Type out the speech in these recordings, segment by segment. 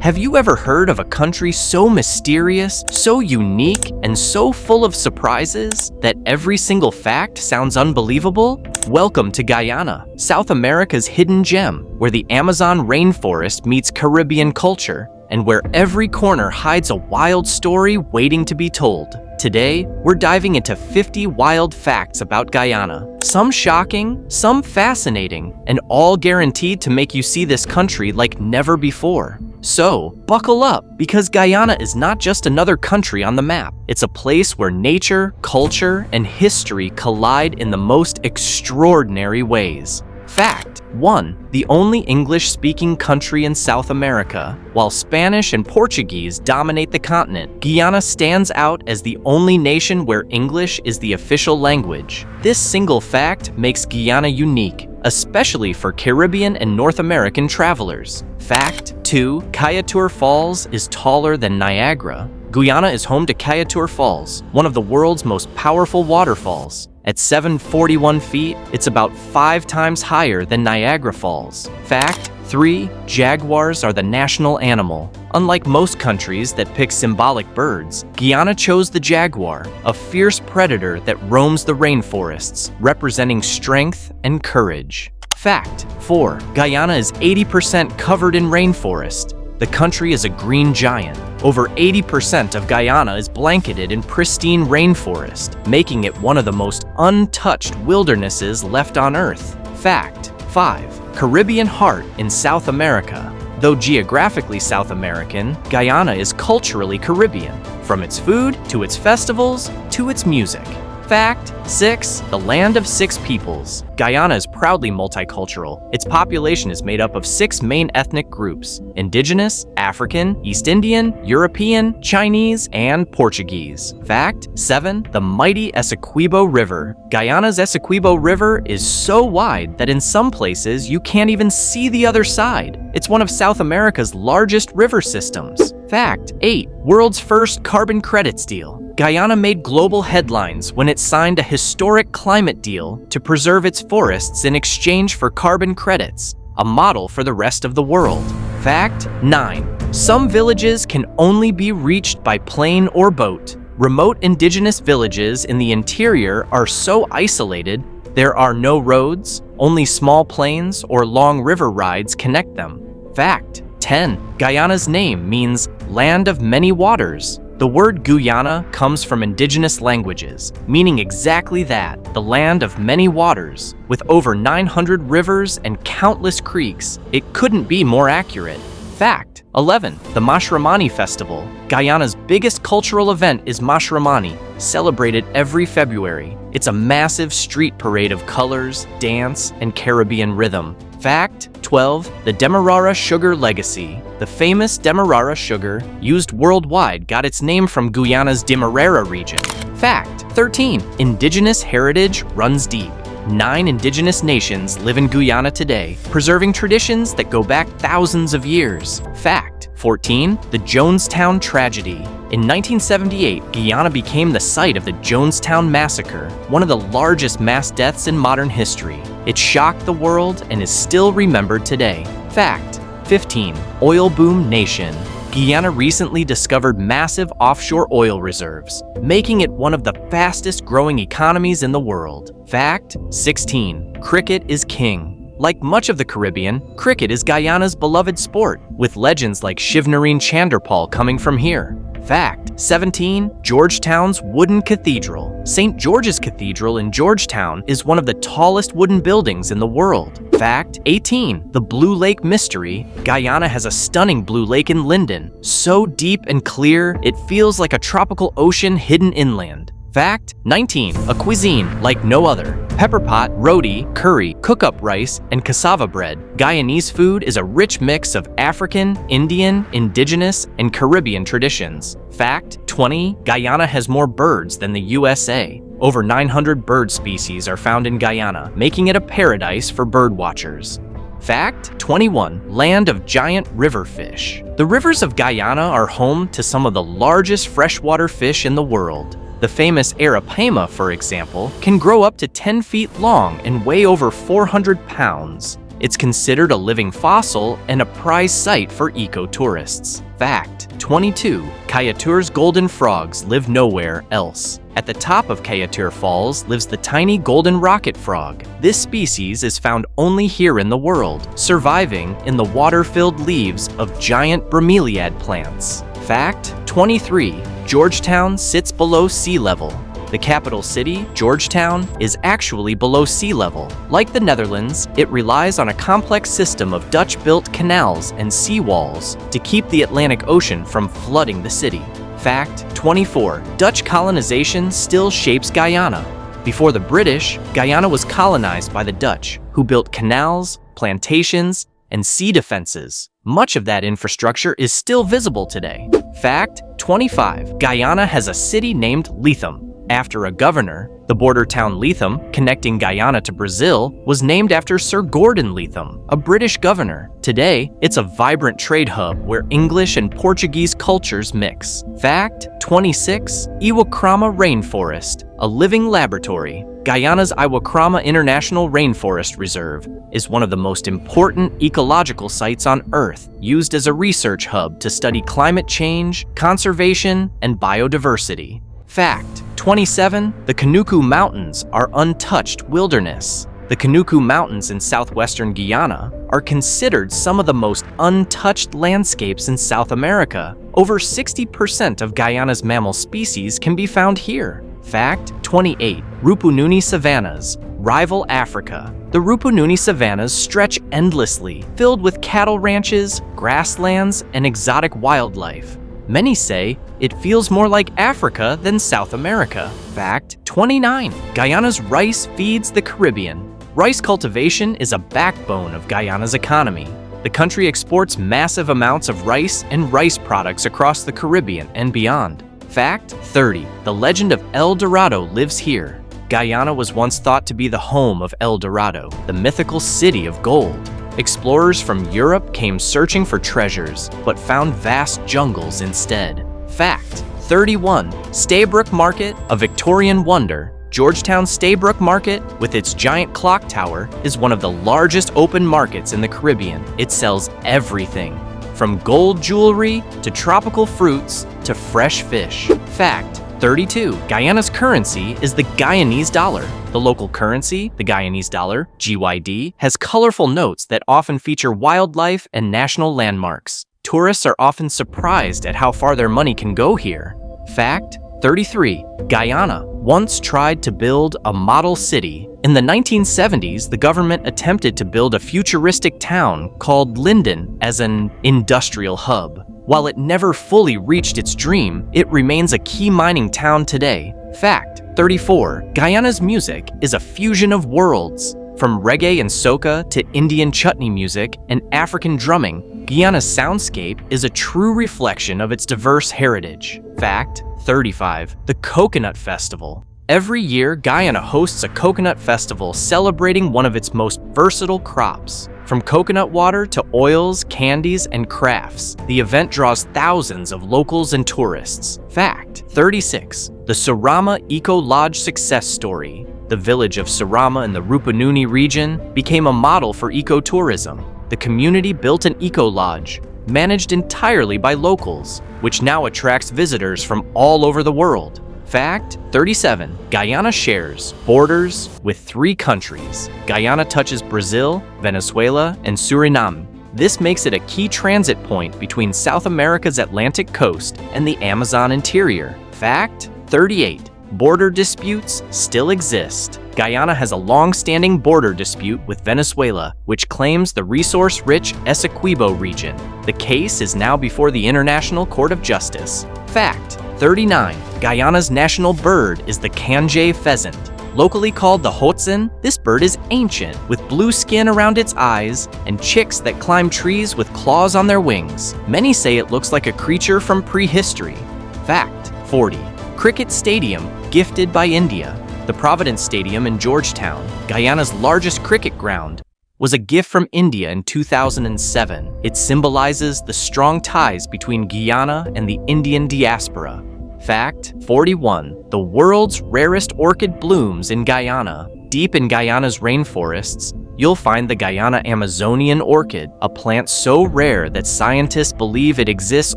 Have you ever heard of a country so mysterious, so unique, and so full of surprises that every single fact sounds unbelievable? Welcome to Guyana, South America's hidden gem, where the Amazon rainforest meets Caribbean culture, and where every corner hides a wild story waiting to be told. Today, we're diving into 50 wild facts about Guyana. Some shocking, some fascinating, and all guaranteed to make you see this country like never before. So, buckle up, because Guyana is not just another country on the map. It's a place where nature, culture, and history collide in the most extraordinary ways. Fact 1. The only English-speaking country in South America. While Spanish and Portuguese dominate the continent, Guyana stands out as the only nation where English is the official language. This single fact makes Guyana unique, especially for Caribbean and North American travelers. Fact 2. Kaieteur Falls is taller than Niagara. Guyana is home to Kaieteur Falls, one of the world's most powerful waterfalls. At 741 feet, it's about 5 times higher than Niagara Falls. Fact 3. Jaguars are the national animal. Unlike most countries that pick symbolic birds, Guyana chose the jaguar, a fierce predator that roams the rainforests, representing strength and courage. Fact 4. Guyana is 80% covered in rainforest. The country is a green giant. Over 80% of Guyana is blanketed in pristine rainforest, making it one of the most untouched wildernesses left on Earth. Fact 5. Caribbean heart in South America. Though geographically South American, Guyana is culturally Caribbean, from its food to its festivals to its music. Fact 6. The land of 6 peoples. Guyana is proudly multicultural. Its population is made up of 6 main ethnic groups: Indigenous, African, East Indian, European, Chinese, and Portuguese. Fact 7. The mighty Essequibo River. Guyana's Essequibo River is so wide that in some places you can't even see the other side. It's one of South America's largest river systems. Fact 8. World's first carbon credits deal. Guyana made global headlines when it signed a historic climate deal to preserve its forests in exchange for carbon credits, a model for the rest of the world. Fact 9. Some villages can only be reached by plane or boat. Remote indigenous villages in the interior are so isolated, there are no roads, only small plains or long river rides connect them. Fact 10. Guyana's name means land of many waters. The word Guyana comes from indigenous languages, meaning exactly that, the land of many waters. With over 900 rivers and countless creeks, it couldn't be more accurate. Fact 11. The Mashramani Festival. Guyana's biggest cultural event is Mashramani, celebrated every February. It's a massive street parade of colors, dance, and Caribbean rhythm. Fact 12. The Demerara Sugar Legacy. The famous Demerara sugar, used worldwide, got its name from Guyana's Demerara region. Fact 13. Indigenous heritage runs deep. 9 indigenous nations live in Guyana today, preserving traditions that go back thousands of years. Fact 14. The Jonestown Tragedy. In 1978, Guyana became the site of the Jonestown Massacre, one of the largest mass deaths in modern history. It shocked the world and is still remembered today. Fact 15. Oil Boom Nation. Guyana recently discovered massive offshore oil reserves, making it one of the fastest growing economies in the world. Fact 16. Cricket is king. Like much of the Caribbean, cricket is Guyana's beloved sport, with legends like Shivnarine Chanderpaul coming from here. Fact 17. Georgetown's Wooden Cathedral. St. George's Cathedral in Georgetown is one of the tallest wooden buildings in the world. Fact 18. The Blue Lake Mystery. Guyana has a stunning blue lake in Linden, so deep and clear it feels like a tropical ocean hidden inland. Fact 19. A cuisine like no other. Pepper pot, roti, curry, cook-up rice, and cassava bread. Guyanese food is a rich mix of African, Indian, indigenous, and Caribbean traditions. Fact 20. Guyana has more birds than the USA. Over 900 bird species are found in Guyana, making it a paradise for bird watchers. Fact 21. Land of giant river fish. The rivers of Guyana are home to some of the largest freshwater fish in the world. The famous arapaima, for example, can grow up to 10 feet long and weigh over 400 pounds. It's considered a living fossil and a prize site for eco-tourists. Fact: 22. Kaieteur's golden frogs live nowhere else. At the top of Kaieteur Falls lives the tiny golden rocket frog. This species is found only here in the world, surviving in the water-filled leaves of giant bromeliad plants. Fact: 23. Georgetown sits below sea level. The capital city, Georgetown, is actually below sea level. Like the Netherlands, it relies on a complex system of Dutch-built canals and seawalls to keep the Atlantic Ocean from flooding the city. Fact: 24. Dutch colonization still shapes Guyana. Before the British, Guyana was colonized by the Dutch, who built canals, plantations, and sea defenses. Much of that infrastructure is still visible today. Fact: 25. Guyana has a city named Lethem. After a governor, the border town Lethem, connecting Guyana to Brazil, was named after Sir Gordon Lethem, a British governor. Today, it's a vibrant trade hub where English and Portuguese cultures mix. Fact: 26. Iwokrama Rainforest, a living laboratory. Guyana's Iwokrama International Rainforest Reserve is one of the most important ecological sites on Earth, used as a research hub to study climate change, conservation, and biodiversity. Fact: 27. The Kaieteur Mountains are untouched wilderness. The Kaieteur Mountains in southwestern Guyana are considered some of the most untouched landscapes in South America. Over 60% of Guyana's mammal species can be found here. Fact: 28. Rupununi savannas rival Africa. The Rupununi savannas stretch endlessly, filled with cattle ranches, grasslands, and exotic wildlife. Many say it feels more like Africa than South America. Fact: 29. Guyana's rice feeds the Caribbean. Rice cultivation is a backbone of Guyana's economy. The country exports massive amounts of rice and rice products across the Caribbean and beyond. Fact: 30. The legend of El Dorado lives here. Guyana was once thought to be the home of El Dorado, the mythical city of gold. Explorers from Europe came searching for treasures, but found vast jungles instead. Fact: 31. Staybrook Market, a Victorian wonder. Georgetown Staybrook Market, with its giant clock tower, is one of the largest open markets in the Caribbean. It sells everything, from gold jewelry to tropical fruits to fresh fish. Fact: 32. Guyana's currency is the Guyanese dollar. The local currency, the Guyanese dollar, GYD, has colorful notes that often feature wildlife and national landmarks. Tourists are often surprised at how far their money can go here. Fact: 33. Guyana once tried to build a model city. In the 1970s, the government attempted to build a futuristic town called Linden as an industrial hub. While it never fully reached its dream, it remains a key mining town today. Fact: 34. Guyana's music is a fusion of worlds. From reggae and soca to Indian chutney music and African drumming, Guyana's soundscape is a true reflection of its diverse heritage. Fact: 35. The Coconut Festival. Every year, Guyana hosts a coconut festival celebrating one of its most versatile crops. From coconut water to oils, candies, and crafts, the event draws thousands of locals and tourists. Fact: 36. The Surama Eco Lodge success story. The village of Surama in the Rupununi region became a model for ecotourism. The community built an eco lodge, managed entirely by locals, which now attracts visitors from all over the world. Fact: 37. Guyana shares borders with 3 countries. Guyana touches Brazil, Venezuela, and Suriname. This makes it a key transit point between South America's Atlantic coast and the Amazon interior. Fact: 38. Border disputes still exist. Guyana has a long-standing border dispute with Venezuela, which claims the resource-rich Essequibo region. The case is now before the International Court of Justice. Fact: 39. Guyana's national bird is the Kanje pheasant. Locally called the Hotsen, this bird is ancient, with blue skin around its eyes and chicks that climb trees with claws on their wings. Many say it looks like a creature from prehistory. Fact: 40. Cricket Stadium, gifted by India. The Providence Stadium in Georgetown, Guyana's largest cricket ground, was a gift from India in 2007. It symbolizes the strong ties between Guyana and the Indian diaspora. Fact: 41. The world's rarest orchid blooms in Guyana. Deep in Guyana's rainforests, you'll find the Guyana Amazonian orchid, a plant so rare that scientists believe it exists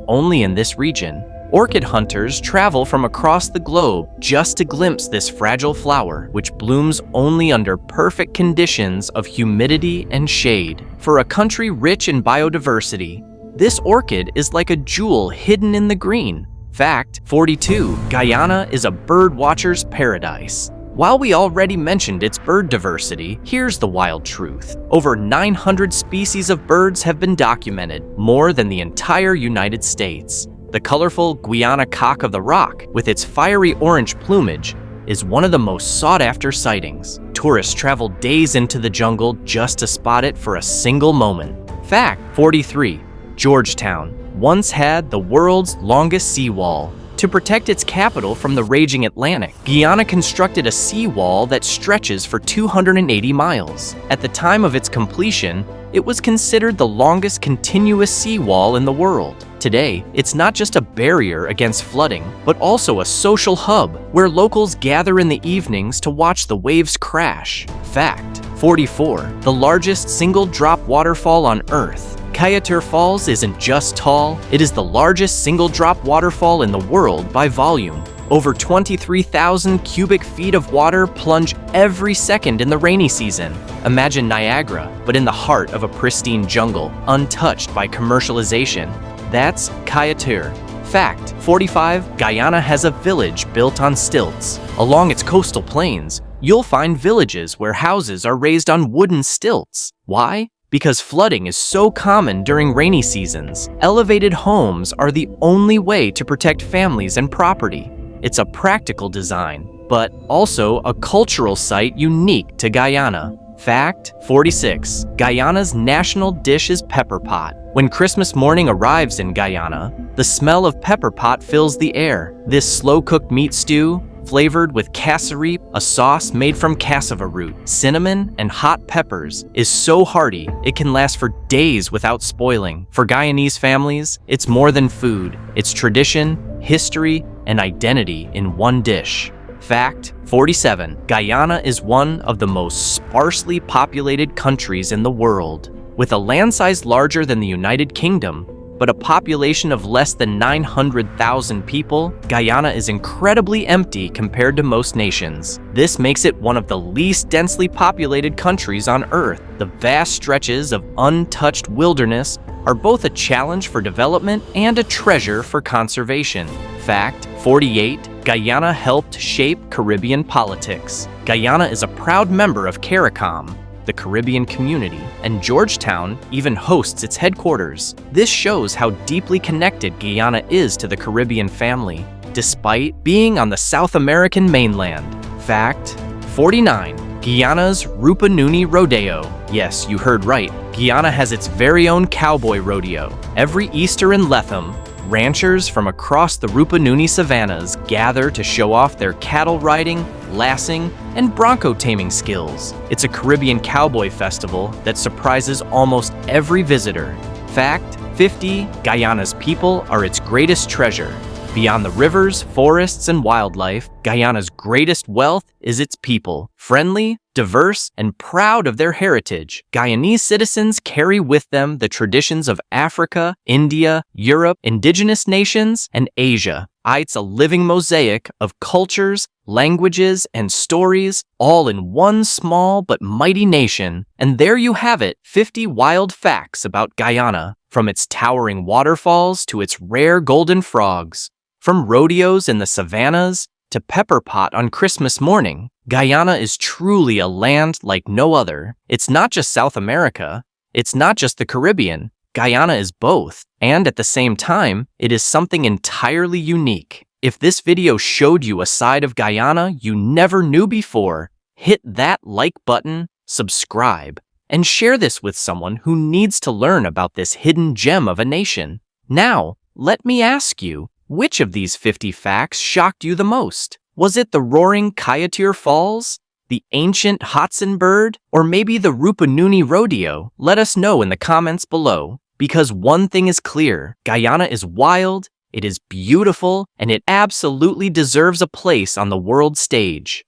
only in this region. Orchid hunters travel from across the globe just to glimpse this fragile flower, which blooms only under perfect conditions of humidity and shade. For a country rich in biodiversity, this orchid is like a jewel hidden in the green. Fact 42. Guyana is a bird watcher's paradise. While we already mentioned its bird diversity, here's the wild truth. Over 900 species of birds have been documented, more than the entire United States. The colorful Guyana cock of the rock, with its fiery orange plumage, is one of the most sought-after sightings. Tourists travel days into the jungle just to spot it for a single moment. Fact 43. Georgetown once had the world's longest seawall. To protect its capital from the raging Atlantic, Guyana constructed a seawall that stretches for 280 miles. At the time of its completion, it was considered the longest continuous seawall in the world. Today, it's not just a barrier against flooding, but also a social hub where locals gather in the evenings to watch the waves crash. Fact 44. The largest single-drop waterfall on Earth. Kaieteur Falls isn't just tall, it is the largest single-drop waterfall in the world by volume. Over 23,000 cubic feet of water plunge every second in the rainy season. Imagine Niagara, but in the heart of a pristine jungle, untouched by commercialization. That's Kaieteur. Fact 45. Guyana has a village built on stilts. Along its coastal plains, you'll find villages where houses are raised on wooden stilts. Why? Because flooding is so common during rainy seasons, elevated homes are the only way to protect families and property. It's a practical design, but also a cultural site unique to Guyana. Fact 46. Guyana's national dish is pepper pot. When Christmas morning arrives in Guyana, the smell of pepper pot fills the air. This slow-cooked meat stew, flavored with cassoulet, a sauce made from cassava root, cinnamon, and hot peppers, is so hearty it can last for days without spoiling. For Guyanese families, it's more than food. It's tradition, history, and identity in one dish. Fact 47. Guyana is one of the most sparsely populated countries in the world. With a land size larger than the United Kingdom, but a population of less than 900,000 people, Guyana is incredibly empty compared to most nations. This makes it one of the least densely populated countries on Earth. The vast stretches of untouched wilderness are both a challenge for development and a treasure for conservation. Fact 48. Guyana helped shape Caribbean politics. Guyana is a proud member of CARICOM, the Caribbean community, and Georgetown even hosts its headquarters. This shows how deeply connected Guyana is to the Caribbean family, despite being on the South American mainland. Fact 49. Guyana's Rupununi Rodeo. Yes, you heard right. Guyana has its very own cowboy rodeo. Every Easter in Lethem, ranchers from across the Rupununi savannas gather to show off their cattle riding, lassing, and bronco taming skills. It's a Caribbean cowboy festival that surprises almost every visitor. Fact 50. Guyana's people are its greatest treasure. Beyond the rivers, forests, and wildlife, Guyana's greatest wealth is its people. Friendly, diverse, and proud of their heritage, Guyanese citizens carry with them the traditions of Africa, India, Europe, indigenous nations, and Asia. It's a living mosaic of cultures, languages, and stories, all in one small but mighty nation. And there you have it, 50 wild facts about Guyana, from its towering waterfalls to its rare golden frogs. From rodeos in the savannas to pepper pot on Christmas morning, Guyana is truly a land like no other. It's not just South America, it's not just the Caribbean. Guyana is both, and at the same time, it is something entirely unique. If this video showed you a side of Guyana you never knew before, hit that like button, subscribe, and share this with someone who needs to learn about this hidden gem of a nation. Now, let me ask you, which of these 50 facts shocked you the most? Was it the roaring Kaieteur Falls, the ancient Hotson bird, or maybe the Rupununi Rodeo? Let us know in the comments below, because one thing is clear: Guyana is wild, it is beautiful, and it absolutely deserves a place on the world stage.